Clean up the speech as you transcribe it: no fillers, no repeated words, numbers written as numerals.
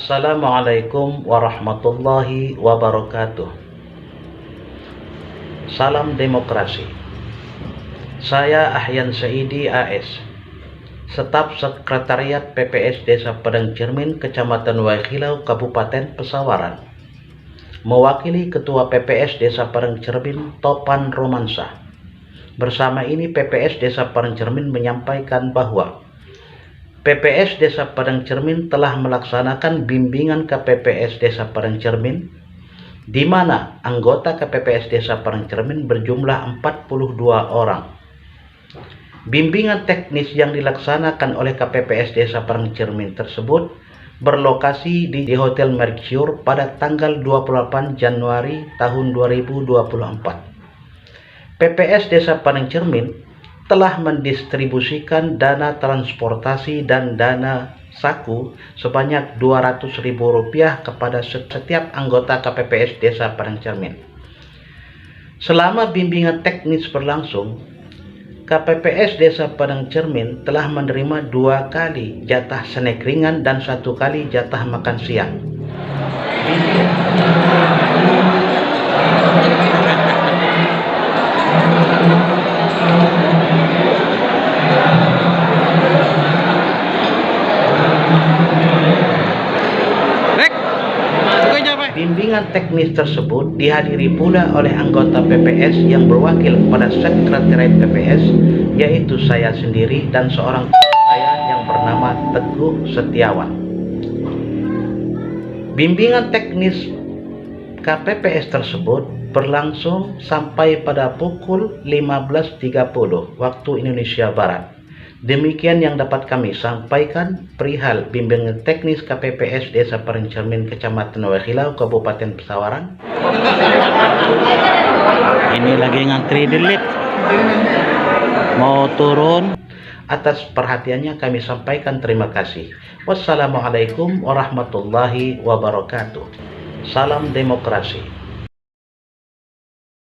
Assalamualaikum warahmatullahi wabarakatuh. Salam demokrasi. Saya Ahyan Saidi AS, Staf Sekretariat PPS Desa Padang Cermin, Kecamatan Waihilau, Kabupaten Pesawaran, mewakili Ketua PPS Desa Padang Cermin, Topan Romansa. Bersama ini PPS Desa Padang Cermin menyampaikan bahwa PPS Desa Padang Cermin telah melaksanakan bimbingan KPPS Desa Padang Cermin, di mana anggota KPPS Desa Padang Cermin berjumlah 42 orang. Bimbingan teknis yang dilaksanakan oleh KPPS Desa Padang Cermin tersebut berlokasi di Hotel Mercure pada tanggal 28 Januari tahun 2024. PPS Desa Padang Cermin telah mendistribusikan dana transportasi dan dana saku sebanyak Rp200.000 kepada setiap anggota KPPS Desa Padang Cermin. Selama bimbingan teknis berlangsung, KPPS Desa Padang Cermin telah menerima 2 kali jatah snack ringan dan 1 kali jatah makan siang. Bimbingan teknis tersebut dihadiri pula oleh anggota PPS yang berwakil kepada Sekretariat PPS, yaitu saya sendiri dan seorang saya yang bernama Teguh Setiawan. Bimbingan teknis KPPS tersebut berlangsung sampai pada pukul 15.30 waktu Indonesia Barat. Demikian yang dapat kami sampaikan perihal bimbingan teknis KPPS Desa Padang Cermin, Kecamatan Waihilau, Kabupaten Pesawaran. Ini lagi ngantri di lift, mau turun. Atas perhatiannya kami sampaikan terima kasih. Wassalamualaikum warahmatullahi wabarakatuh. Salam demokrasi.